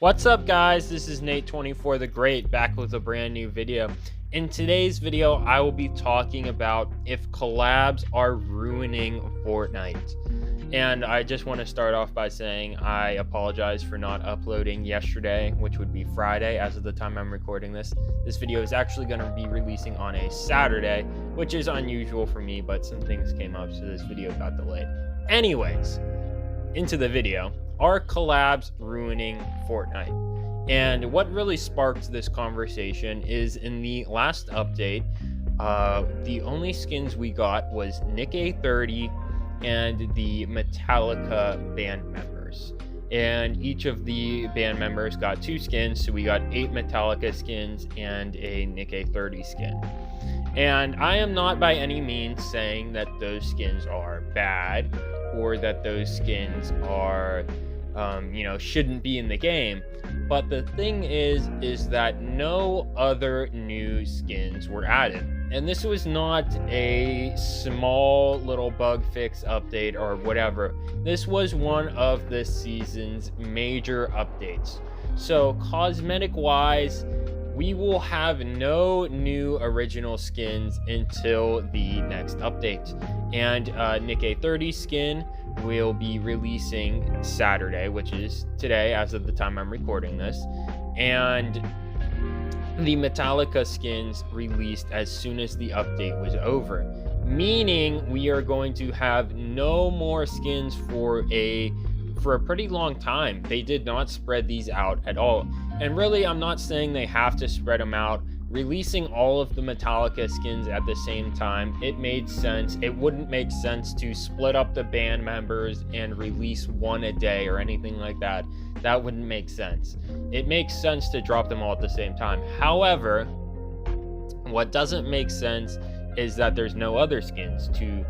What's up, guys? This is Nate24 the Great, back with a brand new video. In today's video, I will be talking about if collabs are ruining Fortnite. And I just want to start off by saying I apologize for not uploading yesterday, which would be Friday as of the time I'm recording this. This video is actually going to be releasing on a Saturday, which is unusual for me, but some things came up, so this video got delayed. Anyways, into the video. Are collabs ruining Fortnite? And what really sparked this conversation is in the last update, the only skins we got was Nick A30 and the Metallica band members. And each of the band members got 2 skins, so we got 8 Metallica skins and a Nick A30 skin. And I am not by any means saying that those skins are bad or that those skins are shouldn't be in the game, but the thing is that no other new skins were added, and this was not a small little bug fix update or whatever. This was one of the season's major updates. So cosmetic wise, we will have no new original skins until the next update, and Nick A30 skin will be releasing Saturday, which is today as of the time I'm recording this, and the Metallica skins released as soon as the update was over, meaning we are going to have no more skins for a pretty long time. They did not spread these out at all, and really I'm not saying they have to spread them out. Releasing all of the Metallica skins at the same time, it made sense. It wouldn't make sense to split up the band members and release one a day or anything like that. That wouldn't make sense. It makes sense to drop them all at the same time. However, what doesn't make sense is that there's no other skins to,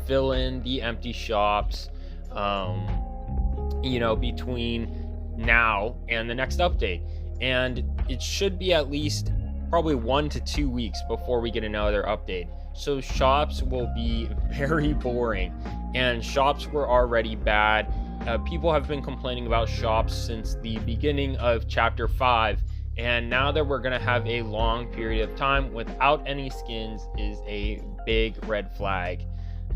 fill in the empty shops, between now and the next update. And it should be at least probably 1 to 2 weeks before we get another update. So shops will be very boring, and shops were already bad. People have been complaining about shops since the beginning of chapter 5, and now that we're going to have a long period of time without any skins is a big red flag.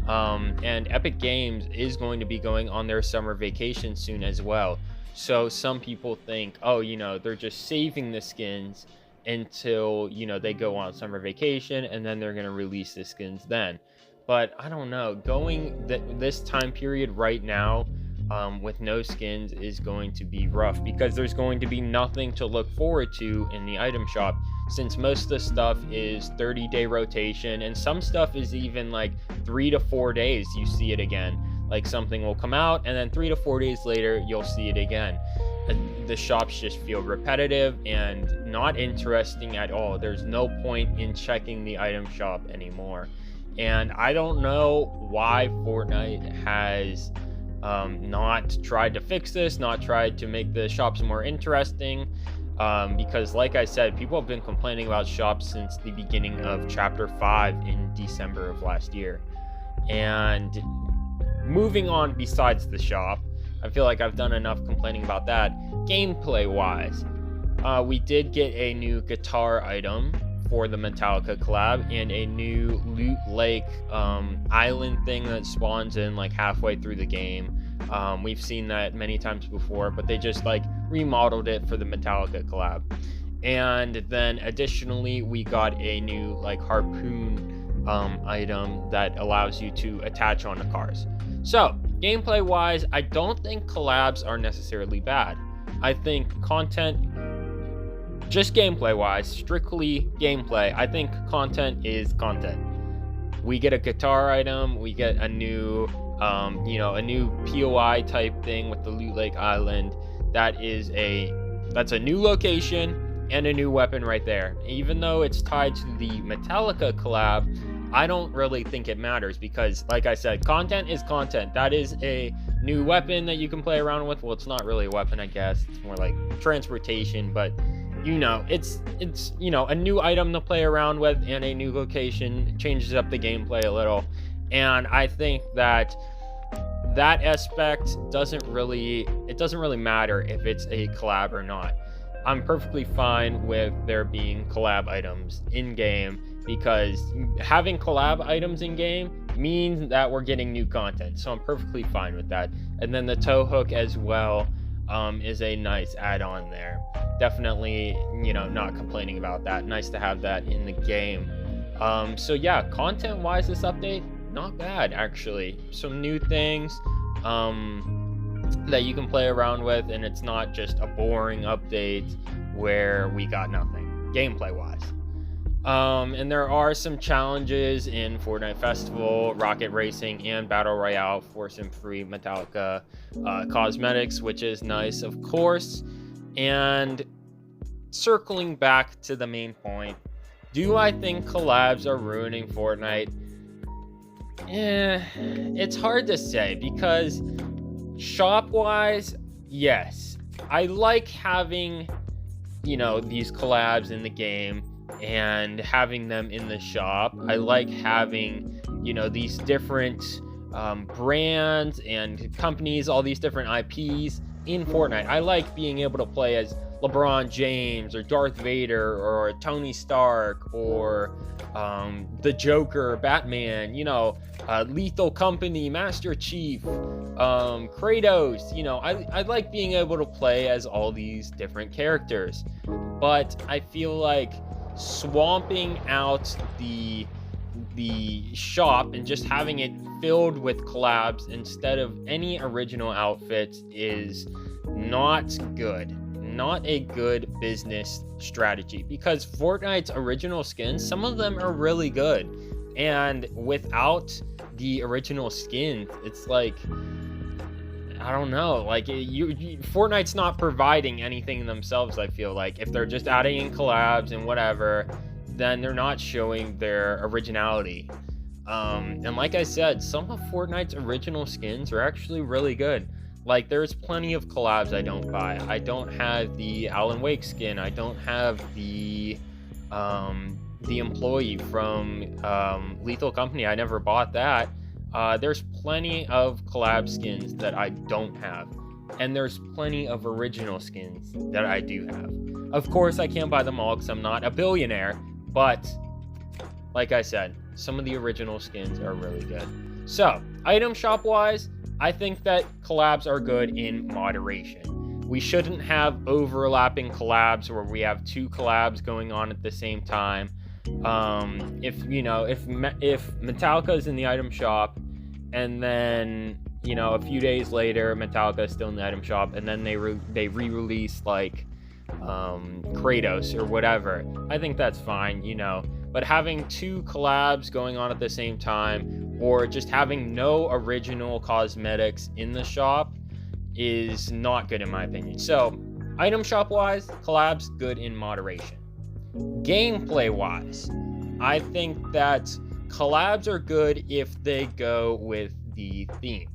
And Epic Games is going to be going on their summer vacation soon as well. So some people think, they're just saving the skins until they go on summer vacation, and then they're going to release the skins then. But I don't know, going this time period right now with no skins is going to be rough, because there's going to be nothing to look forward to in the item shop, since most of the stuff is 30-day rotation, and some stuff is even like 3 to 4 days you see it again. Like something will come out, and then 3 to 4 days later you'll see it again. The shops just feel repetitive and not interesting at all. There's no point in checking the item shop anymore. And I don't know why Fortnite has not tried to fix this, not tried to make the shops more interesting. Because like I said, people have been complaining about shops since the beginning of chapter 5 in December of last year. And moving on, besides the shop, I feel like I've done enough complaining about that. Gameplay wise, we did get a new guitar item for the Metallica collab, and a new loot lake island thing that spawns in like halfway through the game. We've seen that many times before, but they just remodeled it for the Metallica collab. And then additionally, we got a new harpoon item that allows you to attach onto cars. So gameplay wise, I don't think collabs are necessarily bad. I think content, just gameplay wise, strictly gameplay, I think content is content. We get a guitar item, we get a new a new POI type thing with the Loot Lake Island. That's a new location and a new weapon right there. Even though it's tied to the Metallica collab, I don't really think it matters, because like I said, content is content. That is a new weapon that you can play around with. Well, it's not really a weapon, I guess. It's more like transportation, but it's a new item to play around with, and a new location changes up the gameplay a little. And I think that that aspect doesn't really matter if it's a collab or not. I'm perfectly fine with there being collab items in game, because having collab items in game means that we're getting new content. So I'm perfectly fine with that. And then the tow hook as well is a nice add-on there. Definitely, not complaining about that. Nice to have that in the game. So yeah, content-wise, this update, not bad actually. Some new things that you can play around with, and it's not just a boring update where we got nothing gameplay wise. And there are some challenges in Fortnite Festival, Rocket Racing, and Battle Royale for some free Metallica cosmetics, which is nice, of course. And circling back to the main point, do I think collabs are ruining Fortnite? It's hard to say, because shop-wise, yes. I like having, these collabs in the game and having them in the shop. I like having, these different brands and companies, all these different IPs in Fortnite. I like being able to play as LeBron James or Darth Vader or Tony Stark or the Joker, Batman, Lethal Company, Master Chief, Kratos. I like being able to play as all these different characters, but I feel like swamping out the shop and just having it filled with collabs instead of any original outfits is not good. Not a good business strategy, because Fortnite's original skins, some of them are really good, and without the original skins, it's like, I don't know, like Fortnite's not providing anything themselves. I feel like if they're just adding in collabs and whatever, then they're not showing their originality. And like I said, some of Fortnite's original skins are actually really good. Like, there's plenty of collabs I don't buy. I don't have the Alan Wake skin. I don't have the employee from Lethal Company. I never bought that. There's plenty of collab skins that I don't have. And there's plenty of original skins that I do have. Of course, I can't buy them all because I'm not a billionaire. But, like I said, some of the original skins are really good. So, item shop-wise, I think that collabs are good in moderation. We shouldn't have overlapping collabs where we have two collabs going on at the same time. If Metallica is in the item shop, and then a few days later Metallica is still in the item shop, and then they re-release like Kratos or whatever, I think that's fine, But having two collabs going on at the same time, or just having no original cosmetics in the shop, is not good in my opinion. So, item shop wise, collabs good in moderation. Gameplay wise, I think that collabs are good if they go with the theme.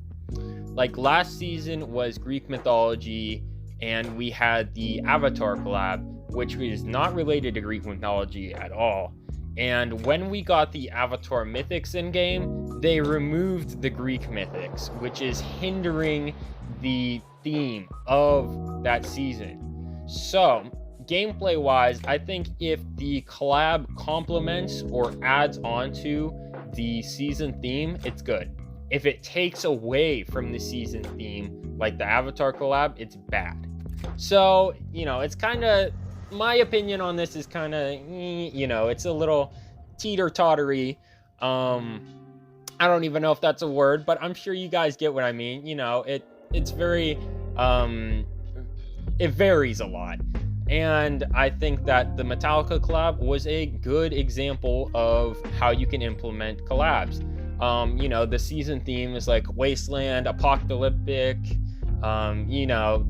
Like last season was Greek mythology, and we had the Avatar collab, which is not related to Greek mythology at all. And when we got the Avatar mythics in game, they removed the Greek mythics, which is hindering the theme of that season. So, gameplay wise, I think if the collab complements or adds onto the season theme, it's good. If it takes away from the season theme, like the Avatar collab, it's bad. So, it's kind of, my opinion on this is kind of, it's a little teeter-tottery. I don't even know if that's a word, but I'm sure you guys get what I mean. It's very, it varies a lot. And I think that the Metallica collab was a good example of how you can implement collabs. The season theme is like wasteland, apocalyptic,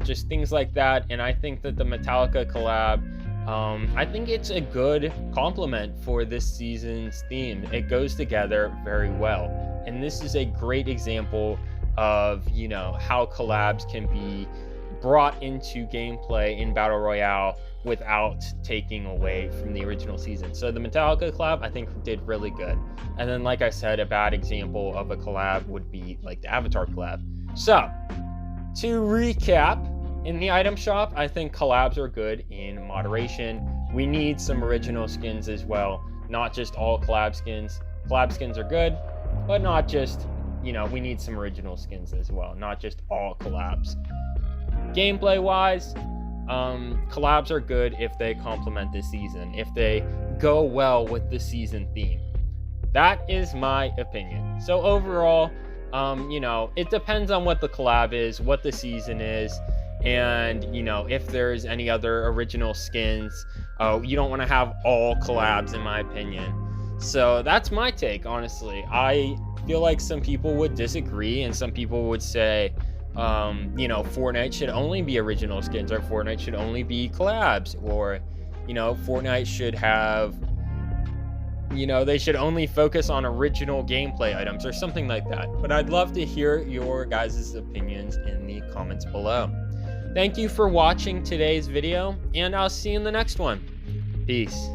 just things like that. And I think that the Metallica collab, I think it's a good complement for this season's theme. It goes together very well. And this is a great example of, how collabs can be brought into gameplay in Battle Royale without taking away from the original season. So the Metallica collab, I think, did really good. And then, like I said, a bad example of a collab would be like the Avatar collab. So, to recap, in the item shop, I think collabs are good in moderation. We need some original skins as well, not just all collab skins. Collab skins are good, but not just, you know, we need some original skins as well, not just all collabs. Gameplay wise, collabs are good if they complement the season, if they go well with the season theme. That is my opinion. So overall, you know, it depends on what the collab is, what the season is, and, you know, if there's any other original skins. You don't want to have all collabs, in my opinion. So that's my take, honestly. I feel like some people would disagree, and some people would say, you know, Fortnite should only be original skins, or Fortnite should only be collabs, or, you know, Fortnite should have, you know, they should only focus on original gameplay items or something like that. But I'd love to hear your guys' opinions in the comments below. Thank you for watching today's video, and I'll see you in the next one. Peace.